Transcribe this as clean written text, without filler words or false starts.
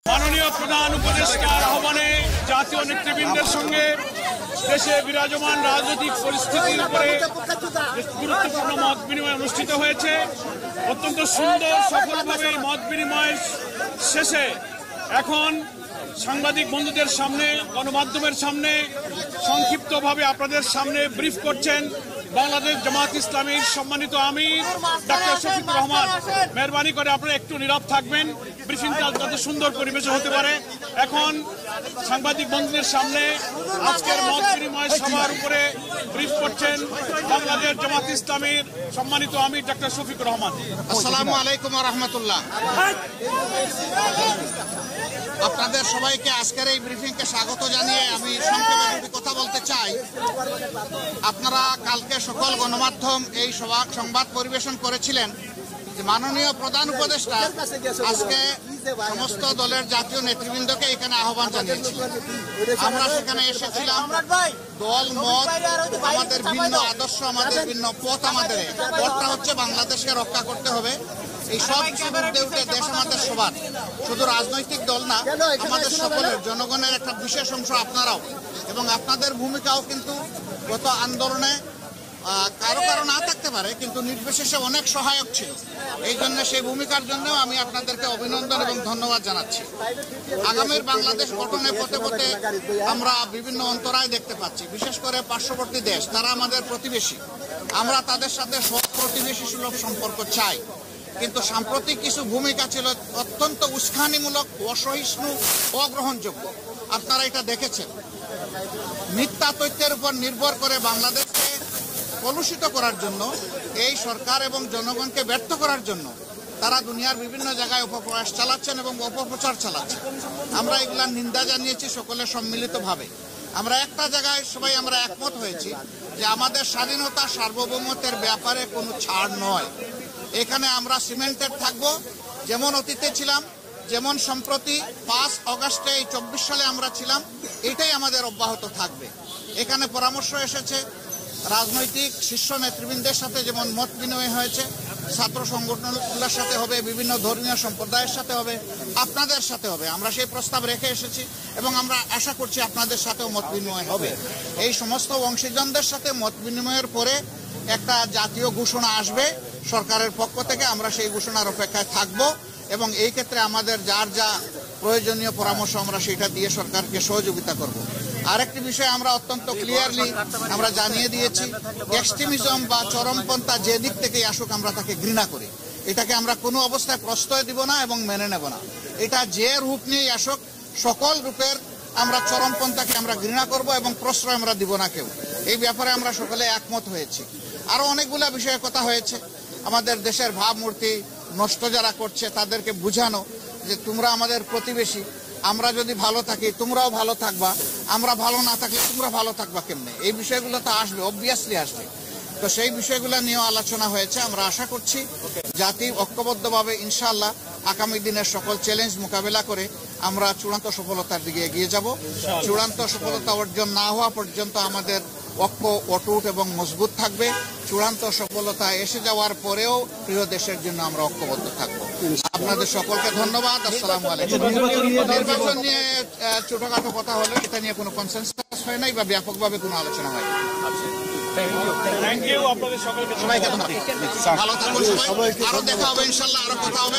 মাননীয় প্রধান উপদেষ্টার আহ্বানে জাতীয় নেতৃবৃন্দের সঙ্গে দেশে বিরাজমান রাজনৈতিক পরিস্থিতির উপরে গুরুত্বপূর্ণ মত বিনিময় অনুষ্ঠিত হয়েছে। অত্যন্ত সুন্দর সফলভাবে মত বিনিময় শেষে এখন সাংবাদিক বন্ধুদের সামনে, গণমাধ্যমের সামনে সংক্ষিপ্তভাবে আপনাদের সামনে ব্রিফ করছেন বাংলাদেশ জামাত ইসলামীর সম্মানিত আমির ডাক্তার শফিকুর রহমান। মেহরবানি করে আপনারা একটু নীরব থাকবেন, ব্রিফিংটা যাতে সুন্দর পরিবেশে হতে পারে। এখন সাংবাদিক বন্ধুদের সামনে আজকের মত বিনিময় সভার উপরে ব্রিফ করছেন বাংলাদেশ জামাত ইসলামীর সম্মানিত আমির ডাক্তার শফিকুর রহমান। আসসালামু আলাইকুম ওয়া রাহমাতুল্লাহ। আপনাদের সবাইকে আজকের এই ব্রিফিংকে স্বাগত জানিয়ে আমি সংক্ষেপে দুটি কথা বলতে চাই। আপনারা কালকে সকল গণমাধ্যম এই সংবাদ পরিবেশন করেছিলেন যে মাননীয় প্রধান উপদেষ্টা আজকে সমস্ত দলের জাতীয় নেতৃবৃন্দকে এখানে আহ্বান জানিয়েছিলেন। আমরা সেখানে এসেছিলাম। দল মত আমাদের ভিন্ন, আদর্শ আমাদের ভিন্ন, পথ আমাদের। পথটা হচ্ছে বাংলাদেশকে রক্ষা করতে হবে। এই সব বিরুদ্ধে উঠে দেশ আমাদের সবার, শুধু রাজনৈতিক দল না, আমাদের সকলের, জনগণের একটা বিশেষ অংশ আপনারাও, এবং আপনাদের ভূমিকাও কিন্তু গত আন্দোলনে কারো কারো না থাকতে পারে, কিন্তু নির্বিশেষে অনেক সহায়ক ছিল। এই জন্য সেই ভূমিকার জন্য আমি আপনাদেরকে অভিনন্দন এবং ধন্যবাদ জানাচ্ছি। আগামীর বাংলাদেশ গঠনে পথে পথে আমরা বিভিন্ন অন্তরায় দেখতে পাচ্ছি, বিশেষ করে পার্শ্ববর্তী দেশ, তারা আমাদের প্রতিবেশী। আমরা তাদের সাথে সৎ প্রতিবেশী সুলভ সম্পর্ক চাই, কিন্তু সাম্প্রতিক কিছু ভূমিকা ছিল অত্যন্ত উস্কানিমূলক, অসহিষ্ণু, অগ্রহণযোগ্য। আপনারা এটা দেখেছেন। মিথ্যা তথ্যের উপর নির্ভর করে বাংলাদেশকে কলুষিত করার জন্য, এই সরকার এবং জনগণকে ব্যর্থ করার জন্য তারা দুনিয়ার বিভিন্ন জায়গায় অপপ্রয়াস চালাচ্ছেন এবং অপপ্রচার চালাচ্ছেন। আমরা এগুলার নিন্দা জানিয়েছি সকলে সম্মিলিতভাবে। আমরা একটা জায়গায় সবাই আমরা একমত হয়েছি যে আমাদের স্বাধীনতা সার্বভৌমত্বের ব্যাপারে কোনো ছাড় নয়। এখানে আমরা সিমেন্টেড থাকবো, যেমন অতীতে ছিলাম, যেমন সম্প্রতি 5 আগস্টে এই 24 সালে আমরা ছিলাম, এটাই আমাদের অব্যাহত থাকবে। এখানে পরামর্শ এসেছে রাজনৈতিক শীর্ষ নেতৃবৃন্দের সাথে, যেমন মত বিনিময় হয়েছে, ছাত্র সংগঠনগুলোর সাথে হবে, বিভিন্ন ধর্মীয় সম্প্রদায়ের সাথে হবে, আপনাদের সাথে হবে। আমরা সেই প্রস্তাব রেখে এসেছি এবং আমরা আশা করছি আপনাদের সাথেও মত বিনিময় হবে। এই সমস্ত অংশীজনদের সাথে মত বিনিময়ের পরে একটা জাতীয় ঘোষণা আসবে সরকারের পক্ষ থেকে। আমরা সেই ঘোষণার অপেক্ষায় থাকব এবং এই ক্ষেত্রে আমাদের যার যা প্রয়োজনীয় পরামর্শ আমরা সেটা দিয়ে সরকারকে সহযোগিতা করব। আরেকটি বিষয় আমরা অত্যন্ত ক্লিয়ারলি আমরা জানিয়ে দিয়েছি, এক্সট্রিমিজম বা চরমপন্থা যে দিক থেকেই আসুক আমরা তাকে ঘৃণা করি। এটাকে আমরা কোনো অবস্থায় প্রশ্রয় দিব না এবং মেনে নেব না। এটা যে রূপ নিয়েই আসুক, সকল রূপের আমরা চরমপন্থাকে আমরা ঘৃণা করব এবং প্রশ্রয় আমরা দিব না কেউ। এই ব্যাপারে আমরা সকলে একমত হয়েছি। আরো অনেকগুলা বিষয়ের কথা হয়েছে। আমাদের দেশের ভাবমূর্তি নষ্ট যারা করছে তাদেরকে বুঝানো যে তোমরা আমাদের প্রতিবেশী, আমরা যদি ভালো থাকি তোমরাও ভালো থাকবা, আমরা ভালো না থাকলে তোমরা ভালো থাকবা কেমনে। এই বিষয়গুলো তো আসবে, অবভিয়াসলি আসবে। তো সেই বিষয়গুলো নিয়েও আলোচনা হয়েছে। আমরা আশা করছি জাতি ঐক্যবদ্ধভাবে ইনশাআল্লাহ আগামী দিনের সকল চ্যালেঞ্জ মোকাবেলা করে আমরা চূড়ান্ত সফলতার দিকে এগিয়ে যাব। চূড়ান্ত সফলতা অর্জন না হওয়া পর্যন্ত আমাদের ঐক্য অটুট এবং মজবুত থাকবে। চূড়ান্ত সফলতা এসে যাওয়ার পরেও প্রিয় দেশের জন্য আমরা ঐক্যবদ্ধ থাকব। আপনাদের সকলকে ধন্যবাদ। আসসালামু আলাইকুম। নির্বাচন নিয়ে ছোটখাটো কথা হলো, এটা নিয়ে কোনো কনসেনসাস হয় নাই বা ব্যাপকভাবে কোনো আলোচনা হয়। থ্যাংক ইউ আপনাদের সকলকে। সবাইকে ধন্যবাদ। ভালো থাকুন সবাই। আরো দেখা হবে ইনশাআল্লাহ, আরো কথা হবে।